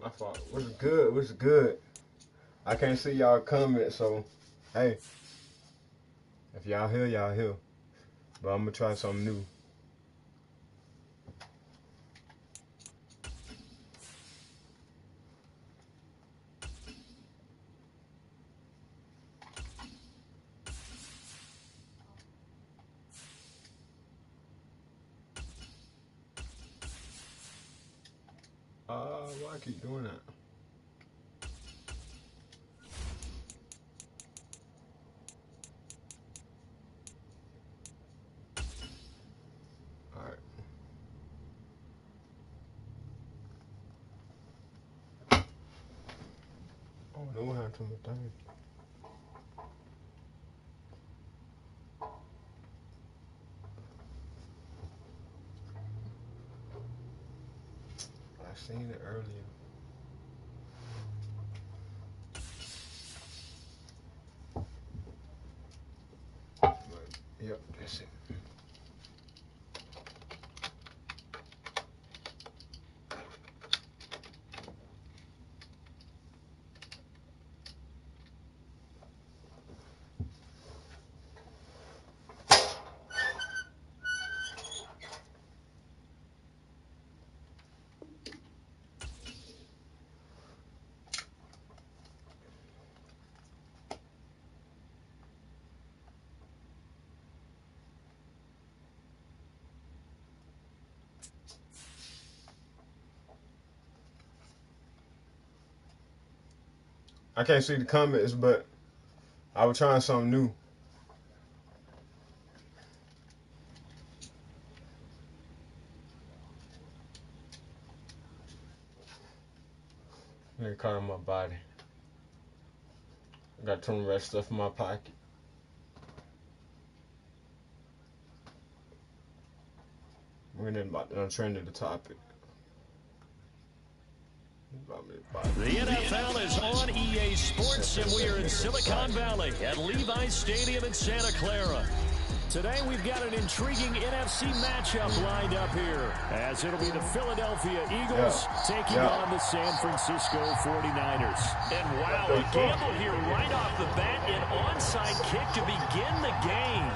My fault. What's good? What's good? I can't see y'all comment, so hey, if y'all here, y'all here. But I'm gonna try something new. Why I keep doing that? Alright. Oh, no one had to my thing. I seen it earlier. But, yep, that's it. I can't see the comments, but I was trying something new. Nigga caught on my body. I got some red stuff in my pocket. We're about to trend to the topic. The NFL is on EA Sports, and we are in Silicon Valley at Levi's Stadium in Santa Clara. Today, we've got an intriguing NFC matchup lined up here, as it'll be the Philadelphia Eagles taking on the San Francisco 49ers. And wow, a gamble here right off the bat, an onside kick to begin the game.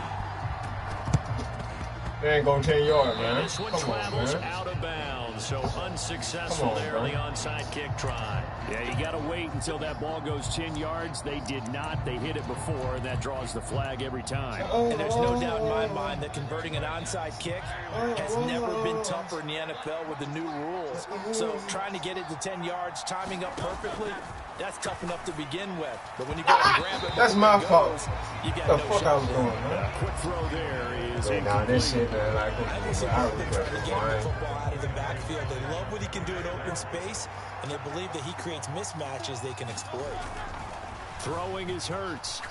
They ain't going 10 yards, man. And this one travels out of bounds, so unsuccessful there on the onside kick try. Yeah, you got to wait until that ball goes 10 yards. They did not. They hit it before, and that draws the flag every time. And there's no doubt in my mind that converting an onside kick has never been tougher in the NFL with the new rules. So trying to get it to 10 yards, timing up perfectly, that's tough enough to begin with. But when you go and grab it, that's my fault. You got the no fuck I was doing, man? Quick throw there is now this shit, man, like I think they're trying to get the football out of the backfield. They love what he can do in open space, and they believe that he creates mismatches they can exploit. Throwing is Hurts.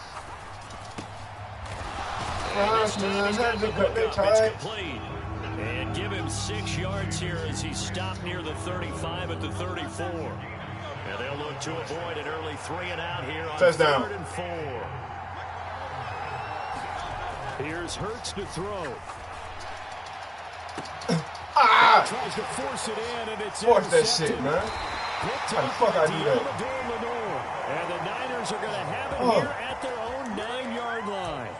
It's complete. And give him 6 yards here as he stopped near the 35 at the 34. And they'll look to avoid an early 3 and out here on touchdown. 3rd and 4. Here's Hurts to throw. Tries to force it in, and it's force that shit, man. How the fuck I do that? And the Niners are going to have it here at their own 9-yard line.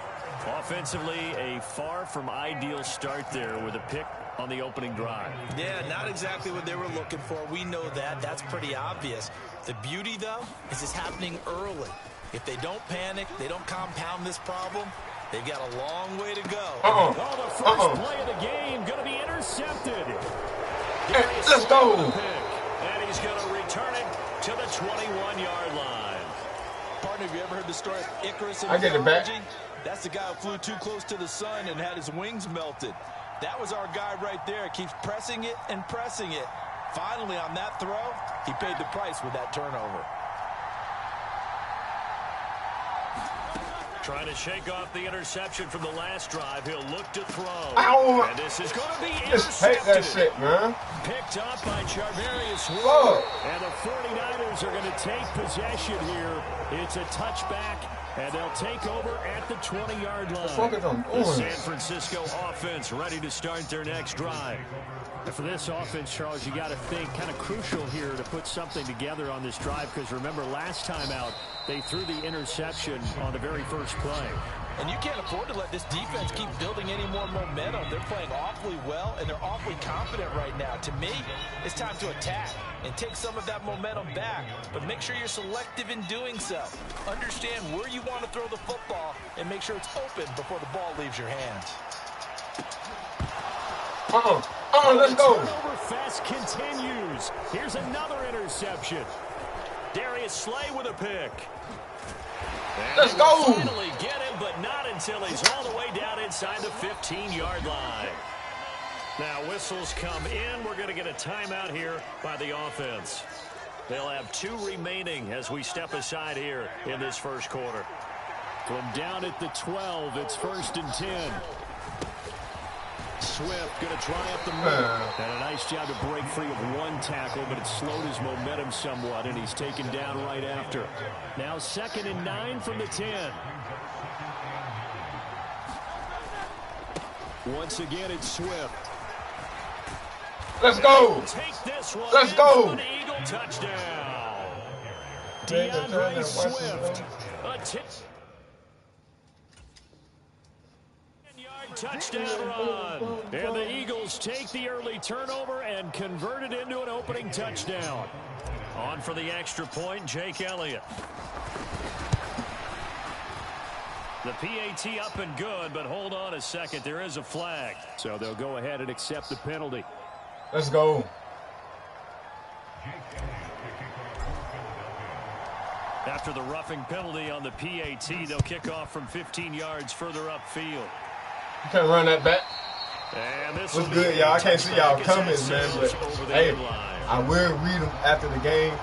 Offensively, a far from ideal start there with a pick on the opening drive. Yeah, not exactly what they were looking for. We know that. That's pretty obvious. The beauty, though, is it's happening early. If they don't panic, they don't compound this problem, they've got a long way to go. The first play of the game going to be intercepted. Let's go. And he's going to return it to the 21-yard line. Partner, have you ever heard the story of Icarus in I get it back. That's the guy who flew too close to the sun and had his wings melted. That was our guy right there. Keeps pressing it and pressing it. Finally, on that throw, he paid the price with that turnover. Trying to shake off the interception from the last drive. He'll look to throw. Ow. And this is going to be just intercepted. hate that shit, man. Picked up by Charvarius Ward. And the 49ers are going to take possession here. It's a touchback And they'll take over at the 20-yard line. The San Francisco offense ready to start their next drive. And for this offense, Charles, you got to think kind of crucial here to put something together on this drive, because remember last time out they threw the interception on the very first play. And you can't afford to let this defense keep building any more momentum. They're playing awfully well, and they're awfully confident right now. To me, it's time to attack and take some of that momentum back. But make sure you're selective in doing so. Understand where you want to throw the football and make sure it's open before the ball leaves your hands. Let's go. Turnover fest continues. Here's another interception. Darius Slay with a pick. Let's go! Finally get him, but not until he's all the way down inside the 15-yard line. Now whistles come in. We're going to get a timeout here by the offense. They'll have 2 remaining as we step aside here in this first quarter. From down at the 12, it's 1st and 10. Swift going to try up the middle. And a nice job to break free of 1 tackle, but it slowed his momentum somewhat, and he's taken down right after. Now 2nd and 9 from the 10. Once again, it's Swift. Let's go. Take this one. Let's go. An Eagle touchdown. DeAndre Swift. Touchdown run. And the Eagles take the early turnover and convert it into an opening touchdown. On for the extra point, Jake Elliott. The PAT up and good, but hold on a second. There is a flag. So they'll go ahead and accept the penalty. Let's go. After the roughing penalty on the PAT, they'll kick off from 15 yards further upfield. You can't run that back. And this What's good, y'all? I can't see y'all comments, man, but hey, I will read them after the game.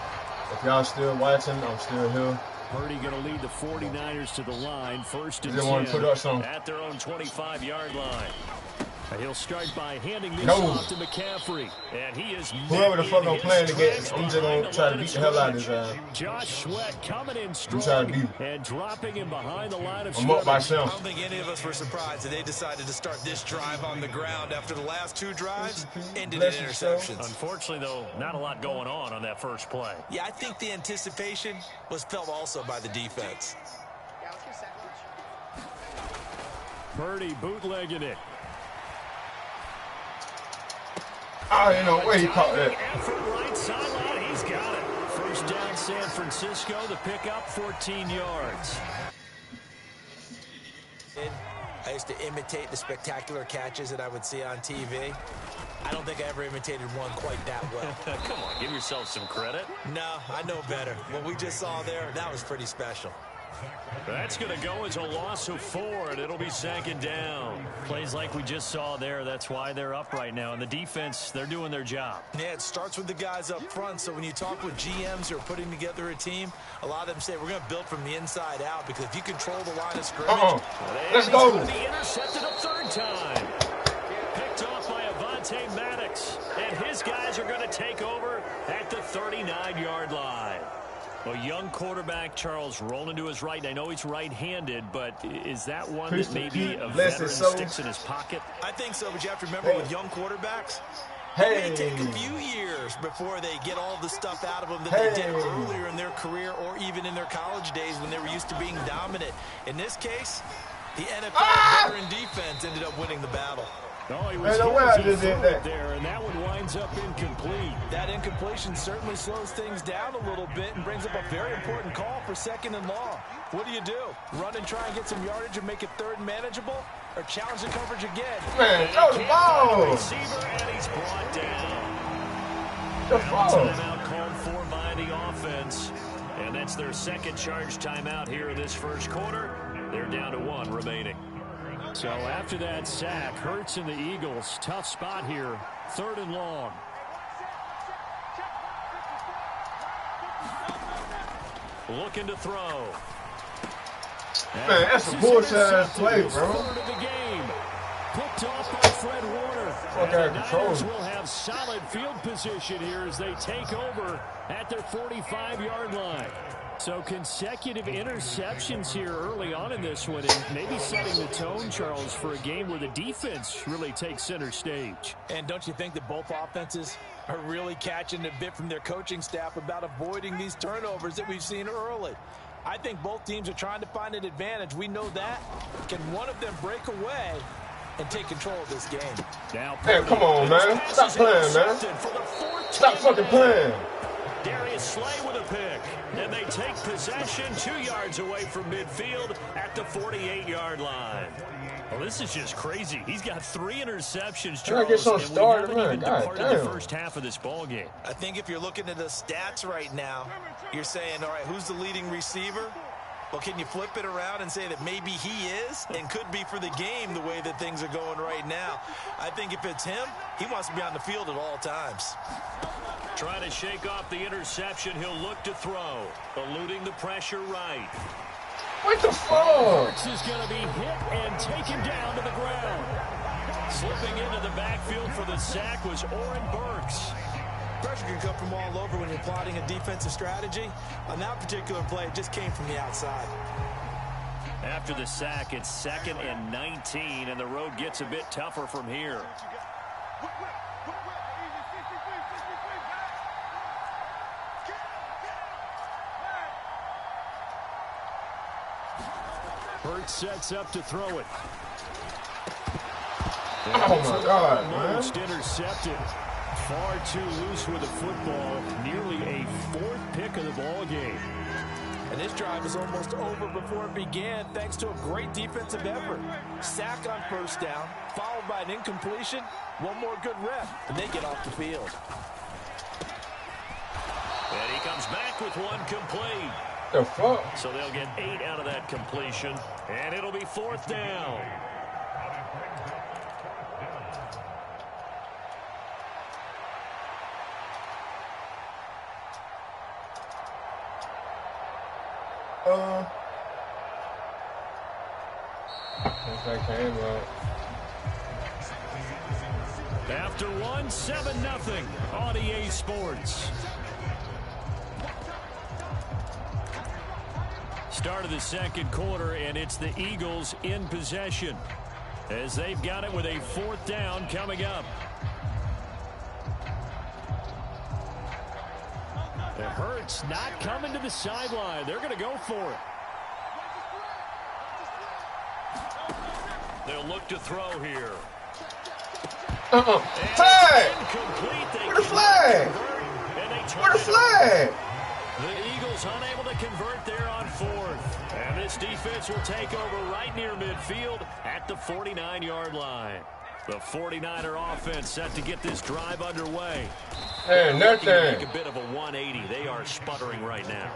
If y'all still watching, I'm still here. Purdy going to lead the 49ers to the line. 1st and 10 want to put up some at their own 25-yard line. And he'll start by handing this off to McCaffrey. And he is whoever the fuck I'm playing against, I'm just going to try to beat the hell out of his ass. Josh Sweat coming in strong and dropping him behind the line of scrimmage. I'm up by 7. I don't think any of us were surprised that they decided to start this drive on the ground after the last 2 drives ended in interceptions. Unfortunately, though, not a lot going on that first play. Yeah, I think the anticipation was felt also by the defense. Purdy bootlegging it. Oh, you know, where he caught that. Right sideline, he's got it. First down, San Francisco. The pickup, 14 yards. I used to imitate the spectacular catches that I would see on TV. I don't think I ever imitated one quite that well. Come on, give yourself some credit. No, I know better. What we just saw there, that was pretty special. That's going to go as a loss of 4, and it'll be 2nd down. Plays like we just saw there, that's why they're up right now. And the defense, they're doing their job. Yeah, it starts with the guys up front. So when you talk with GMs who are putting together a team, a lot of them say we're going to build from the inside out, because if you control the line of scrimmage. Let's go. He's going to be intercepted a 3rd time. Picked off by Avonte Maddox. And his guys are going to take over at the 39-yard line. A young quarterback, Charles, rolling to his right. And I know he's right-handed, but is that one that maybe a veteran sticks in his pocket? I think so, but you have to remember with young quarterbacks, it may take a few years before they get all the stuff out of them that they did earlier in their career or even in their college days when they were used to being dominant. In this case, the NFL veteran defense ended up winning the battle. Oh, he was there, and that one winds up incomplete. That incompletion certainly slows things down a little bit and brings up a very important call for 2nd and long. What do you do? Run and try and get some yardage and make it 3rd manageable? Or challenge the coverage again? Man, throw the ball! Receiver, and he's brought down. The ball. Timeout called for by the offense. And that's their 2nd charge timeout here in this first quarter. They're down to 1 remaining. So after that sack, Hurts and the Eagles, tough spot here, 3rd and long. Looking to throw. Man, that's a bullshit play, bro. Picked off by Fred Warner. Fuck out of control. Niners will have solid field position here as they take over at their 45-yard line. So consecutive interceptions here early on in this one, and maybe setting the tone, Charles, for a game where the defense really takes center stage. And don't you think that both offenses are really catching a bit from their coaching staff about avoiding these turnovers that we've seen early? I think both teams are trying to find an advantage. We know that. Can one of them break away and take control of this game? Now, hey, come on, man. Stop playing, man. Stop fucking playing. Darius Slay with a pick. And they take possession 2 yards away from midfield at the 48-yard line. Well, this is just crazy. He's got 3 interceptions, Charles, get some and we haven't even departed the first half of this ball game. I think if you're looking at the stats right now, you're saying, all right, who's the leading receiver? Well, can you flip it around and say that maybe he is and could be for the game the way that things are going right now? I think if it's him, he wants to be on the field at all times. Trying to shake off the interception, he'll look to throw. Eluding the pressure right. What the fuck? Burks is going to be hit and taken down to the ground. Slipping into the backfield for the sack was Oren Burks. Pressure can come from all over when you're plotting a defensive strategy. On that particular play, it just came from the outside. After the sack, it's 2nd and 19, and the road gets a bit tougher from here. Hurts sets up to throw it. Oh, my God, man. Intercepted. Far too loose with the football. Nearly a 4th pick of the ball game. And this drive is almost over before it began thanks to a great defensive effort. Sack on first down, followed by an incompletion. One more good rep, and they get off the field. And he comes back with one complete. The fuck? So they'll get 8 out of that completion, and it'll be 4th down. After 1, 7-0 on EA Sports. Start of the second quarter, and it's the Eagles in possession as they've got it with a 4th down coming up. The Hurts not coming to the sideline. They're going to go for it. They'll look to throw here. Flag! Where the flag? Where the flag? The Eagles unable to convert there on 4th. And this defense will take over right near midfield at the 49-yard line. The 49er offense set to get this drive underway. Hey, nothing. Make a bit of a 180. They are sputtering right now.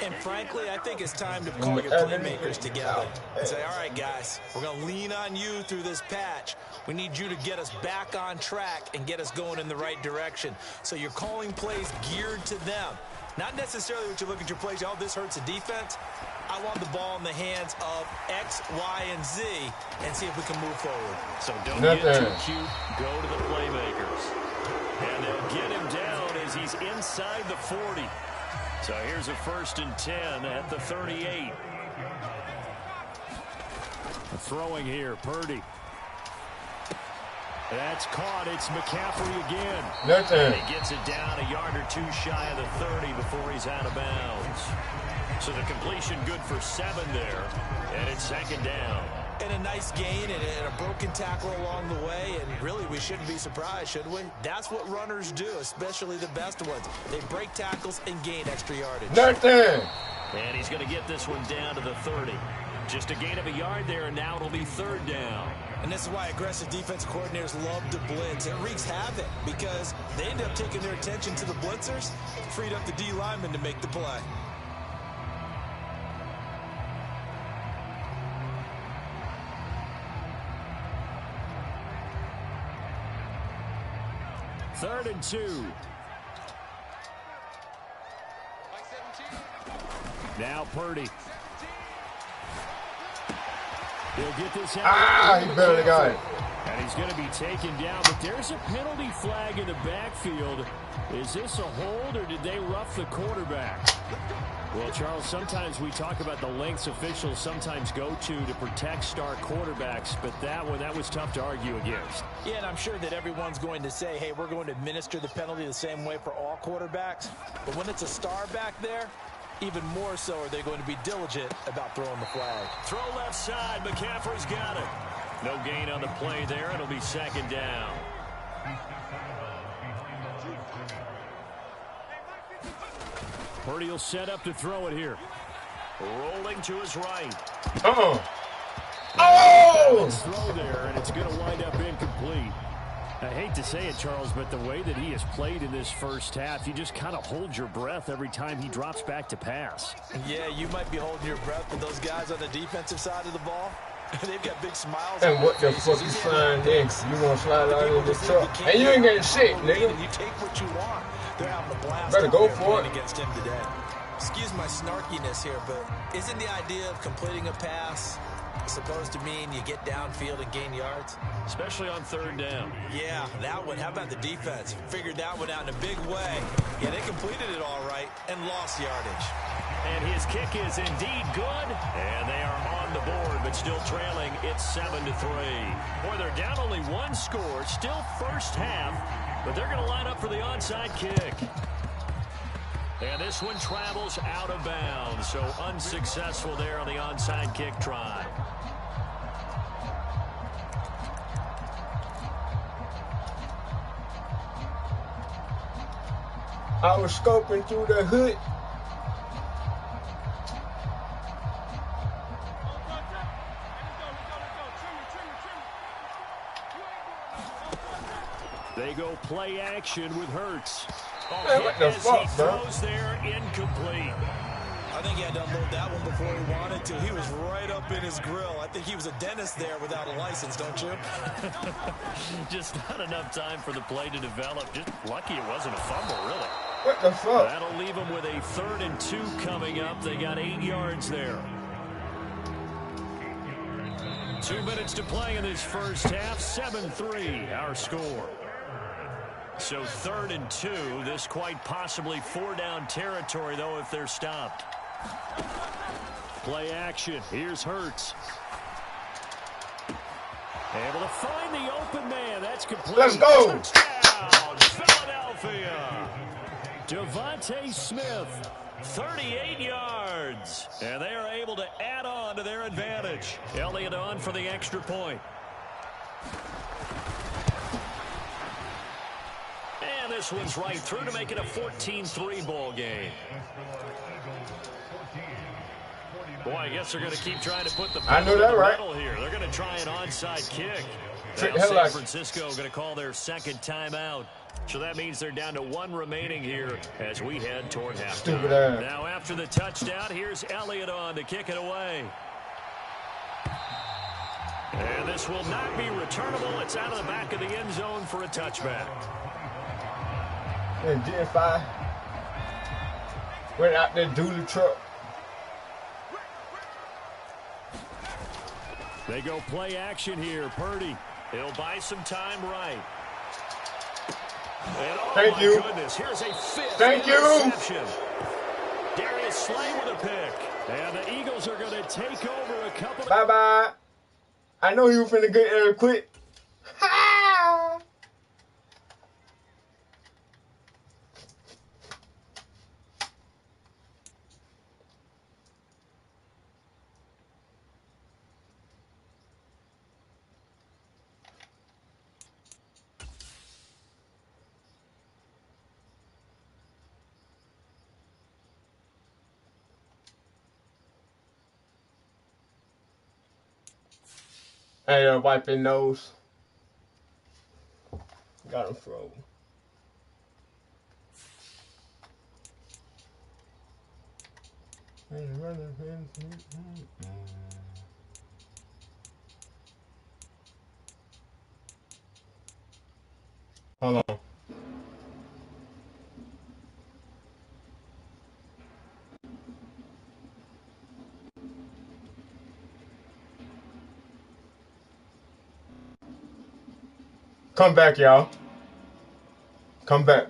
And frankly, I think it's time to call your playmakers together and say, all right, guys, we're going to lean on you through this patch. We need you to get us back on track and get us going in the right direction. So you're calling plays geared to them. Not necessarily what you look at your plays, oh, this hurts the defense. I want the ball in the hands of X, Y, and Z and see if we can move forward. So don't get too cute. Go to the playmakers. And they'll get him down as he's inside the 40. So here's a 1st and 10 at the 38. Throwing here, Purdy. That's caught. It's McCaffrey again. Nothing. He gets it down a yard or 2 shy of the 30 before he's out of bounds. So the completion good for 7 there. And it's 2nd down. And a nice gain and a broken tackle along the way. And really, we shouldn't be surprised, should we? That's what runners do, especially the best ones. They break tackles and gain extra yardage. Nothing. And he's going to get this one down to the 30. Just a gain of a yard there, and now it'll be 3rd down. And this is why aggressive defensive coordinators love to blitz. It wreaks havoc because they end up taking their attention to the blitzers, freed up the D lineman to make the play. Third and 2. Now Purdy. He'll get this out. He barely got it. And he's going to be taken down, but there's a penalty flag in the backfield. Is this a hold, or did they rough the quarterback? Well, Charles, sometimes we talk about the lengths officials sometimes go to protect star quarterbacks, but that was tough to argue against. Yeah, and I'm sure that everyone's going to say, hey, we're going to administer the penalty the same way for all quarterbacks. But when it's a star back there, even more so are they going to be diligent about throwing the flag. Throw left side. McCaffrey's got it. No gain on the play there. It'll be second down. Purdy will set up to throw it here. Rolling to his right. Oh! Throw there, and it's going to wind up incomplete. I hate to say it, Charles, but the way that he has played in this first half, you just kind of hold your breath every time he drops back to pass. Yeah, you might be holding your breath, but those guys on the defensive side of the ball, they've got big smiles. And what the fuck you flying next? You gonna slide out in the truck? And you ain't getting shit, nigga. You take what you want. They're having a blast. Better go for it. Against him today. Excuse my snarkiness here, but isn't the idea of completing a pass supposed to mean you get downfield and gain yards? Especially on third down. Yeah, that one. How about the defense? Figured that one out in a big way. Yeah, they completed it all right and lost yardage. And his kick is indeed good. And they are on the board, but still trailing. It's 7-3. Boy, they're down only one score. Still first half, but they're going to line up for the onside kick. And this one travels out of bounds, so unsuccessful there on the onside kick try. I was scoping through the hood. They go play action with Hurts. Man, what the fuck, bro? Throws there, incomplete. I think he had to unload that one before he wanted to. He was right up in his grill. I think he was a dentist there without a license, don't you? Just not enough time for the play to develop. Just lucky it wasn't a fumble, really. What the fuck? That'll leave them with a 3rd and 2 coming up. They got 8 yards there. 2 minutes to play in this first half. 7-3, our score. So 3rd and 2. This quite possibly 4-down territory, though, if they're stopped. Play action. Here's Hurts. Able to find the open man. That's complete. Let's go. Touchdown, Philadelphia. Devontae Smith, 38 yards. And they are able to add on to their advantage. Elliott on for the extra point. And this one's right through to make it a 14-3 ball game. Boy, I guess they're going to keep trying to put the I know that, right? Here. They're going to try an onside kick. Trick Now the hell out. San Francisco going to call their second timeout. So that means they're down to 1 remaining here as we head toward halftime. Stupid ass. Now after the touchdown, here's Elliott on to kick it away. And this will not be returnable. It's out of the back of the end zone for a touchback. And G5 went out there, dually truck. They go play action here. Purdy, he'll buy some time right. And oh Thank my you. goodness, here's a 5th interception. Darius Slay with a pick. And the Eagles are going to take over a couple of... Bye-bye. I know you finna get there quick. Ha! Hey, wiping nose. Got him froze. Hold on. Come back, y'all. Come back.